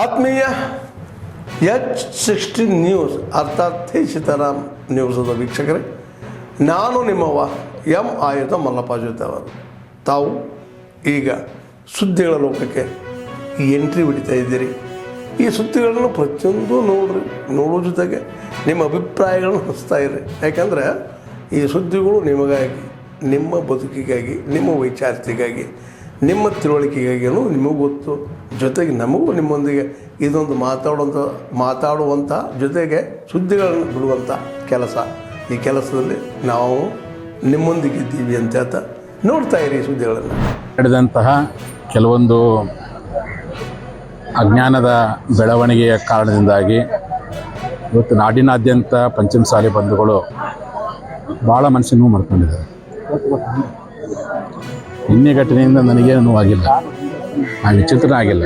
ಆತ್ಮೀಯ H16 news ಅರ್ಥಾತ್ ಸೀತಾರಾಮ್ ನ್ಯೂಸದ ವೀಕ್ಷಕರೇ, ನಾನು ನಿಮ್ಮವ ಎಂ ಆಯುಧ ಮಲ್ಲಪ್ಪ ಜೊತೆ ಅವರು. ತಾವು ಈಗ ಸುದ್ದಿಗಳ ಲೋಕಕ್ಕೆ ಎಂಟ್ರಿ ಹೊಡಿತಾ ಇದ್ದೀರಿ. ಈ ಸುದ್ದಿಗಳನ್ನು ಪ್ರತಿಯೊಂದು ನೋಡೋ ಜೊತೆಗೆ ನಿಮ್ಮ ಅಭಿಪ್ರಾಯಗಳನ್ನು ಹಂಚ್ತಾ ಇರ್ರಿ. ಯಾಕಂದರೆ ಈ ಸುದ್ದಿಗಳು ನಿಮಗಾಗಿ, ನಿಮ್ಮ ಬದುಕಿಗಾಗಿ, ನಿಮ್ಮ ವೈಚಾರಿಕೆಗಾಗಿ, ನಿಮ್ಮ ತಿಳುವಳಿಕೆಗಾಗಿಯೂ ನಿಮಗೂ ಗೊತ್ತು, ಜೊತೆಗೆ ನಮಗೂ ನಿಮ್ಮೊಂದಿಗೆ ಇದೊಂದು ಮಾತಾಡುವಂಥ ಜೊತೆಗೆ ಸುದ್ದಿಗಳನ್ನು ಬಿಡುವಂಥ ಕೆಲಸ. ಈ ಕೆಲಸದಲ್ಲಿ ನಾವು ನಿಮ್ಮೊಂದಿಗಿದ್ದೀವಿ ಅಂತ ಹೇಳ್ತಾ ನೋಡ್ತಾ ಇರಿ ಸುದ್ದಿಗಳನ್ನು. ನಡೆದಂತಹ ಕೆಲವೊಂದು ಅಜ್ಞಾನದ ಬೆಳವಣಿಗೆಯ ಕಾರಣದಿಂದಾಗಿ ಇವತ್ತು ನಾಡಿನಾದ್ಯಂತ ಪಂಚಮಸಾಲಿ ಬಂಧುಗಳು ಭಾಳ ಮನಸ್ಸನ್ನು ಮಾಡ್ಕೊಂಡಿದ್ದಾರೆ. ನಿನ್ನೆ ಘಟನೆಯಿಂದ ನನಗೇನು ನೋವಾಗಿಲ್ಲ, ನಾನು ವಿಚಿತ್ರ ಆಗಿಲ್ಲ.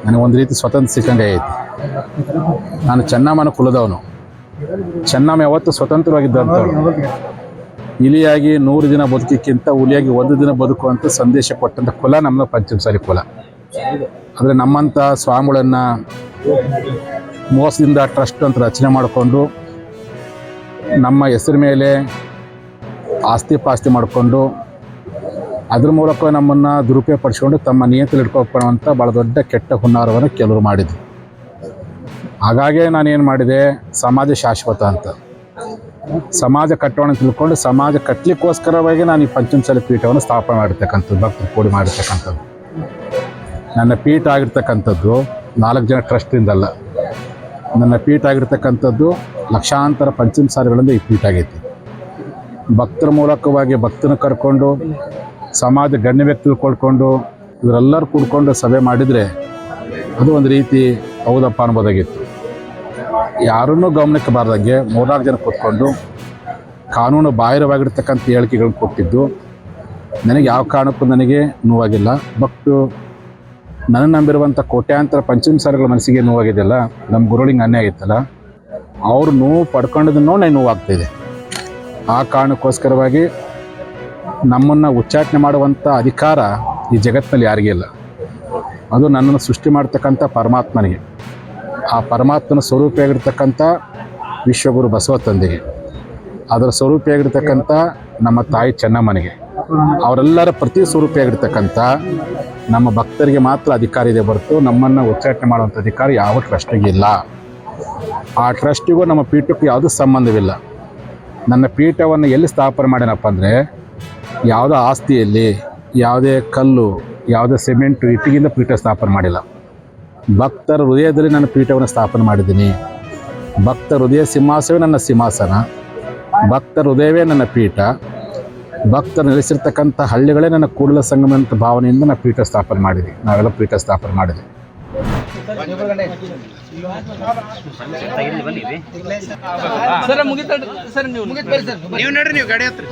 ನನಗೊಂದು ರೀತಿ ಸ್ವತಂತ್ರ ಸಿಕ್ಕಂಗೆ ಐತಿ. ನಾನು ಚೆನ್ನಮ್ಮನ ಕುಲದವನು. ಚೆನ್ನಮ್ಮ ಯಾವತ್ತು ಸ್ವತಂತ್ರವಾಗಿದ್ದಂಥವ್ರು. ಇಲಿಯಾಗಿ 100 ದಿನ ಬದುಕಿಕ್ಕಿಂತ ಹುಲಿಯಾಗಿ 1 ದಿನ ಬದುಕುವಂಥ ಸಂದೇಶ ಕೊಟ್ಟಂಥ ಕುಲ ನಮ್ಮ ಪಂಚಮಸಾಲಿ ಕುಲ. ಆದರೆ ನಮ್ಮಂಥ ಸ್ವಾಮಿಗಳನ್ನು ಮೋಸದಿಂದ ಟ್ರಸ್ಟ್ ಅಂತ ರಚನೆ ಮಾಡಿಕೊಂಡು ನಮ್ಮ ಹೆಸರು ಮೇಲೆ ಆಸ್ತಿ ಪಾಸ್ತಿ ಮಾಡಿಕೊಂಡು ಅದ್ರ ಮೂಲಕ ನಮ್ಮನ್ನು ದುರುಪಯೋಗ ಪಡಿಸ್ಕೊಂಡು ತಮ್ಮ ನಿಯಂತ್ರಣ ಇಟ್ಕೊಳ್ಕೊಳ್ಳುವಂಥ ಭಾಳ ದೊಡ್ಡ ಕೆಟ್ಟ ಹುನ್ನಾರವನ್ನು ಕೆಲವರು ಮಾಡಿದ್ರು. ಹಾಗಾಗೇ ನಾನೇನು ಮಾಡಿದೆ, ಸಮಾಜ ಶಾಶ್ವತ ಅಂತ ಸಮಾಜ ಕಟ್ಟೋಣ ತಿಳ್ಕೊಂಡು ಸಮಾಜ ಕಟ್ಟಲಿಕ್ಕೋಸ್ಕರವಾಗಿ ನಾನು ಈ ಪಂಚಮಸಾಲಿ ಪೀಠವನ್ನು ಸ್ಥಾಪನೆ ಮಾಡಿರ್ತಕ್ಕಂಥದ್ದು, ಭಕ್ತರು ಕೂಡಿ ಮಾಡಿರ್ತಕ್ಕಂಥದ್ದು. ನನ್ನ ಪೀಠ ಆಗಿರ್ತಕ್ಕಂಥದ್ದು 4 ಜನ ಟ್ರಸ್ಟಿಂದಲ್ಲ. ನನ್ನ ಪೀಠ ಆಗಿರ್ತಕ್ಕಂಥದ್ದು ಲಕ್ಷಾಂತರ ಪಂಚಮಸಾಲಿಗಳಿಂದ ಈ ಪೀಠ ಆಗೈತಿ. ಭಕ್ತರ ಮೂಲಕವಾಗಿ ಭಕ್ತನ ಕರ್ಕೊಂಡು ಸಮಾಜ ಗಣ್ಯ ವ್ಯಕ್ತಿ ತಿಳ್ಕೊಳ್ಕೊಂಡು ಇವರೆಲ್ಲರೂ ಕೂಡ್ಕೊಂಡು ಸಭೆ ಮಾಡಿದರೆ ಅದು ಒಂದು ರೀತಿ ಹೌದಪ್ಪ ಅನ್ಬೋದಾಗಿತ್ತು. ಯಾರನ್ನೂ ಗಮನಕ್ಕೆ ಬಾರ್ದಂಗೆ 3-4 ಜನ ಕೂತ್ಕೊಂಡು ಕಾನೂನು ಬಾಹಿರವಾಗಿರ್ತಕ್ಕಂಥ ಹೇಳಿಕೆಗಳನ್ನು ಕೊಟ್ಟಿದ್ದು ನನಗೆ ಯಾವ ಕಾರಣಕ್ಕೂ ನನಗೆ ನೋವಾಗಿಲ್ಲ. ಬಟ್ ನನ್ನ ನಂಬಿರುವಂಥ ಕೋಟ್ಯಾಂತರ ಪಂಚಮಸಾಲಿಗಳ ಮನಸ್ಸಿಗೆ ನೋವಾಗಿದೆಯಲ್ಲ, ನಮ್ಮ ಗುರುಳಿಗೆ ಅನ್ಯಾಯ ಆಗಿತ್ತಲ್ಲ, ಅವ್ರು ನೋವು ಪಡ್ಕೊಂಡಿದ್ದನ್ನು ನನಗೆ ನೋವಾಗ್ತಾಯಿದೆ. ಆ ಕಾರಣಕ್ಕೋಸ್ಕರವಾಗಿ ನಮ್ಮನ್ನು ಉಚ್ಚಾಟನೆ ಮಾಡುವಂಥ ಅಧಿಕಾರ ಈ ಜಗತ್ತಿನಲ್ಲಿ ಯಾರಿಗೂ ಇಲ್ಲ. ಅದು ನನ್ನನ್ನು ಸೃಷ್ಟಿ ಮಾಡ್ತಕ್ಕಂಥ ಪರಮಾತ್ಮನಿಗೆ, ಆ ಪರಮಾತ್ಮನ ಸ್ವರೂಪಿಯಾಗಿರ್ತಕ್ಕಂಥ ವಿಶ್ವಗುರು ಬಸವ ತಂದೆಗೆ, ಅದರ ಸ್ವರೂಪಿಯಾಗಿರ್ತಕ್ಕಂಥ ನಮ್ಮ ತಾಯಿ ಚೆನ್ನಮ್ಮನಿಗೆ, ಅವರೆಲ್ಲರ ಪ್ರತಿ ಸ್ವರೂಪಿಯಾಗಿರ್ತಕ್ಕಂಥ ನಮ್ಮ ಭಕ್ತರಿಗೆ ಮಾತ್ರ ಅಧಿಕಾರ ಇದೆ ಹೊರತು ನಮ್ಮನ್ನು ಉಚ್ಚಾಟನೆ ಮಾಡುವಂಥ ಅಧಿಕಾರ ಯಾವ ಟ್ರಸ್ಟಿಗೆ ಇಲ್ಲ. ಆ ಟ್ರಸ್ಟಿಗೂ ನಮ್ಮ ಪೀಠಕ್ಕೂ ಯಾವುದೂ ಸಂಬಂಧವಿಲ್ಲ. ನನ್ನ ಪೀಠವನ್ನು ಎಲ್ಲಿ ಸ್ಥಾಪನೆ ಮಾಡ್ಯಾನಪ್ಪ ಅಂದರೆ, ಯಾವುದೋ ಆಸ್ತಿಯಲ್ಲಿ, ಯಾವುದೇ ಕಲ್ಲು, ಯಾವುದೇ ಸಿಮೆಂಟು, ಇಟ್ಟಿಗೆಯಿಂದ ಪೀಠ ಸ್ಥಾಪನೆ ಮಾಡಿಲ್ಲ. ಭಕ್ತರ ಹೃದಯದಲ್ಲಿ ನನ್ನ ಪೀಠವನ್ನು ಸ್ಥಾಪನೆ ಮಾಡಿದ್ದೀನಿ. ಭಕ್ತರ ಹೃದಯ ಸಿಂಹಾಸವೇ ನನ್ನ ಸಿಂಹಾಸನ, ಭಕ್ತರ ಹೃದಯವೇ ನನ್ನ ಪೀಠ, ಭಕ್ತರು ನೆಲೆಸಿರ್ತಕ್ಕಂಥ ಹಳ್ಳಿಗಳೇ ನನ್ನ ಕೂಡಲ ಸಂಗಮ ಅಂತ ಭಾವನೆಯಿಂದ ನಾನು ಪೀಠ ಸ್ಥಾಪನೆ ಮಾಡಿದ್ವಿ. ನಾವೆಲ್ಲ ಪೀಠ ಸ್ಥಾಪನೆ ಮಾಡಿದ್ವಿ. ನೀವು ನಡ್ರಿ, ನೀವು ಗಾಡಿ ಹತ್ರ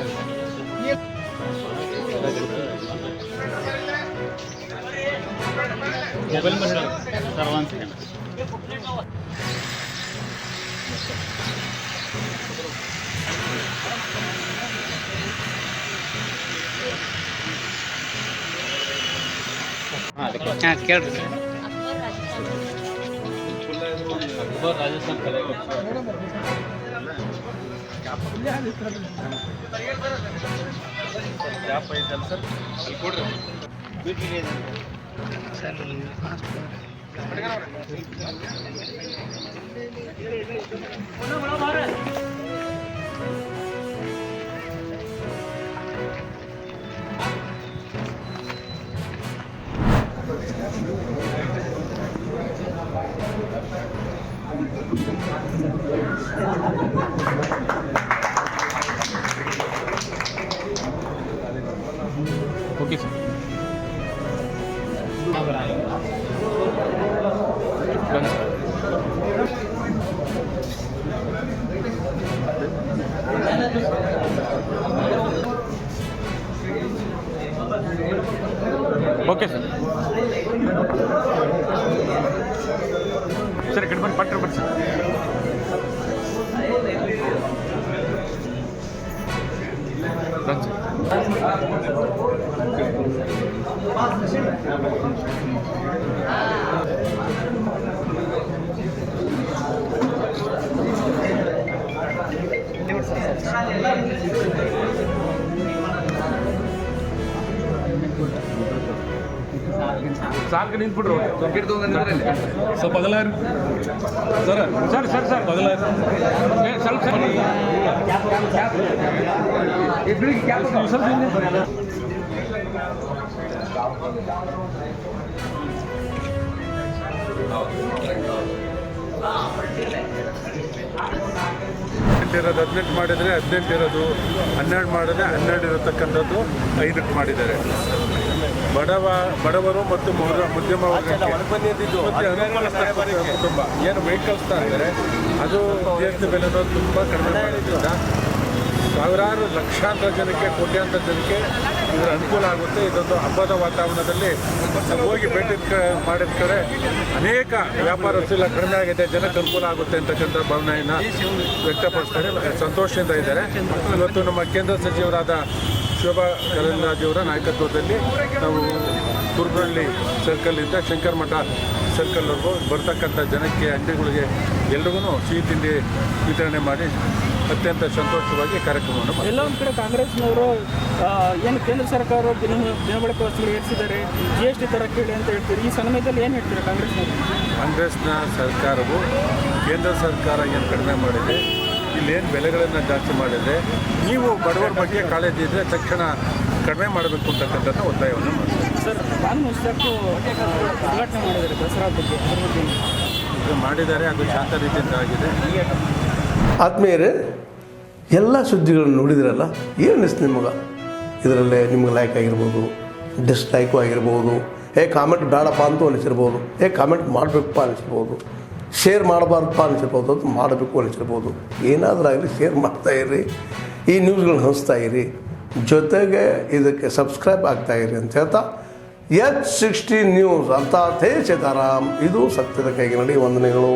ಕೇಳ್ರಿ. Okay sir. Okay sir. Sir ಕಡೆ ಬನ್ನಿ, ಪಟ್ಟರು ಬನ್ನಿ ಸರ್. Thank you. ಸಾಕು ನಿಂತ್ಬಿಟ್ರು ಸ್ವಲ್ಪ ಅಗಲ ಸರ್ ಸರ್ ಸರ್ ಸರ್ ಅಗಲ ಸ್ವಲ್ಪ ಇರೋದು 18 ಮಾಡಿದರೆ 18 ಇರೋದು, 12 ಮಾಡಿದ್ರೆ 12 ಇರತಕ್ಕಂಥದ್ದು 5ಕ್ಕೆ ಮಾಡಿದ್ದಾರೆ. ಬಡವರು ಮತ್ತು ಮಧ್ಯಮ ವರ್ಗಕ್ಕೆ ಕುಟುಂಬ ಏನು ವೆಹಿಕಲ್ಸ್ ಇದ್ದಾರೆ ಅದು GST ಬೆಲೆನೂ ತುಂಬ ಕಡಿಮೆ ಮಾಡೋದ್ರಿಂದ ಸಾವಿರಾರು ಲಕ್ಷಾಂತರ ಜನಕ್ಕೆ, ಕೋಟ್ಯಾಂತರ ಜನಕ್ಕೆ ಇದರ ಅನುಕೂಲ ಆಗುತ್ತೆ. ಇದೊಂದು ಹಬ್ಬದ ವಾತಾವರಣದಲ್ಲಿ ಹೋಗಿ ಭೇಟಿ ಮಾಡಿದ ಕಡೆ ಅನೇಕ ವ್ಯಾಪಾರಸ್ಥೆಲ್ಲ ಕಡಿಮೆ ಆಗಿದೆ, ಜನಕ್ಕೆ ಅನುಕೂಲ ಆಗುತ್ತೆ ಅಂತಕ್ಕಂಥ ಭಾವನೆಯನ್ನು ವ್ಯಕ್ತಪಡಿಸ್ತಾರೆ, ಸಂತೋಷದಿಂದ ಇದ್ದಾರೆ. ಇವತ್ತು ನಮ್ಮ ಕೇಂದ್ರ ಸಚಿವರಾದ ಶೋಭಾ ಕರಂದ್ಲಾಜೆಯವರ ನಾಯಕತ್ವದಲ್ಲಿ ನಾವು ಕುರುಬಳ್ಳಿ ಸರ್ಕಲ್ಲಿಂದ ಶಂಕರಮಠ ಸರ್ಕಲ್ವರೆಗೂ ಬರ್ತಕ್ಕಂಥ ಜನಕ್ಕೆ, ಅಂಗಡಿಗಳಿಗೆ ಎಲ್ರಿಗೂ ಸಿಹಿ ತಿಂಡಿ ವಿತರಣೆ ಮಾಡಿ ಅತ್ಯಂತ ಸಂತೋಷವಾಗಿ ಕಾರ್ಯಕ್ರಮವನ್ನು ಎಲ್ಲ ಒಂದು ಕಡೆ ಕಾಂಗ್ರೆಸ್ನವರು ಏನು ಕೇಂದ್ರ ಸರ್ಕಾರ ದಿನಬಳಕೆ ವಸ್ತುಗಳು ಏರಿಸಿದ್ದಾರೆ, GST ಥರ ಕೇಳಿ ಅಂತ ಹೇಳ್ತೀರಿ. ಈ ಸಮಯದಲ್ಲಿ ಏನು ಹೇಳ್ತೀರಾ ಕಾಂಗ್ರೆಸ್ನ ಸರ್ಕಾರವು ಕೇಂದ್ರ ಸರ್ಕಾರ ಏನು ಕಡಿಮೆ ಮಾಡಿದೆ, ಇಲ್ಲೇನು ಬೆಲೆಗಳನ್ನು ಜಾಸ್ತಿ ಮಾಡಿದೆ, ನೀವು ಬಡವರ ಬಗ್ಗೆ ಕಾಳಜಿ ಇದ್ದರೆ ತಕ್ಷಣ ಕಡಿಮೆ ಮಾಡಬೇಕು ಅಂತಕ್ಕಂಥ ಒತ್ತಾಯವನ್ನು ಮಾಡ್ತಾರೆ. ಸರ್, ಕಾನೂನು ಹೊಸದಾಗಿ ಉದ್ಘಾಟನೆ ಮಾಡಿದ್ದಾರೆ ದಸರಾ ಬಗ್ಗೆ, ಅದ್ರ ಬಗ್ಗೆ ಇದು ಮಾಡಿದ್ದಾರೆ. ಅದು ಶಾಂತ ರೀತಿಯಿಂದ ಆಗಿದೆ. ಆತ್ಮೀಯರೇ, ಎಲ್ಲ ಸುದ್ದಿಗಳನ್ನು ನೋಡಿದ್ರಲ್ಲ, ಏನು ಅನಿಸ್ತು ನಿಮಗೆ? ಇದರಲ್ಲೇ ನಿಮ್ಗೆ ಲೈಕ್ ಆಗಿರ್ಬೋದು, ಡಿಸ್ಲೈಕು ಆಗಿರ್ಬೋದು, ಕಾಮೆಂಟ್ ಬೇಡಪ್ಪ ಅಂತೂ ಅನಿಸಿರ್ಬೋದು, ಕಾಮೆಂಟ್ ಮಾಡಬೇಕಪ್ಪ ಅನಿಸಿರ್ಬೋದು, ಶೇರ್ ಮಾಡಬಾರ್ದಪ್ಪ ಅನಿಸಿರ್ಬೋದು, ಅದು ಮಾಡಬೇಕು ಅನಿಸಿರ್ಬೋದು. ಏನಾದರೂ ಆಗಲಿ ಶೇರ್ ಮಾಡ್ತಾಯಿರಿ, ಈ ನ್ಯೂಸ್ಗಳನ್ನ ಹಂಚ್ತಾ ಇರಿ, ಜೊತೆಗೆ ಇದಕ್ಕೆ ಸಬ್ಸ್ಕ್ರೈಬ್ ಆಗ್ತಾಯಿರಿ ಅಂತ ಹೇಳ್ತಾ H16 ನ್ಯೂಸ್ ಅಂತ ಥೇ ಸೀತಾರಾಮ್, ಇದು ಸತ್ಯದ ಕೈಗೆ ನಡಿ. ವಂದನೆಗಳು.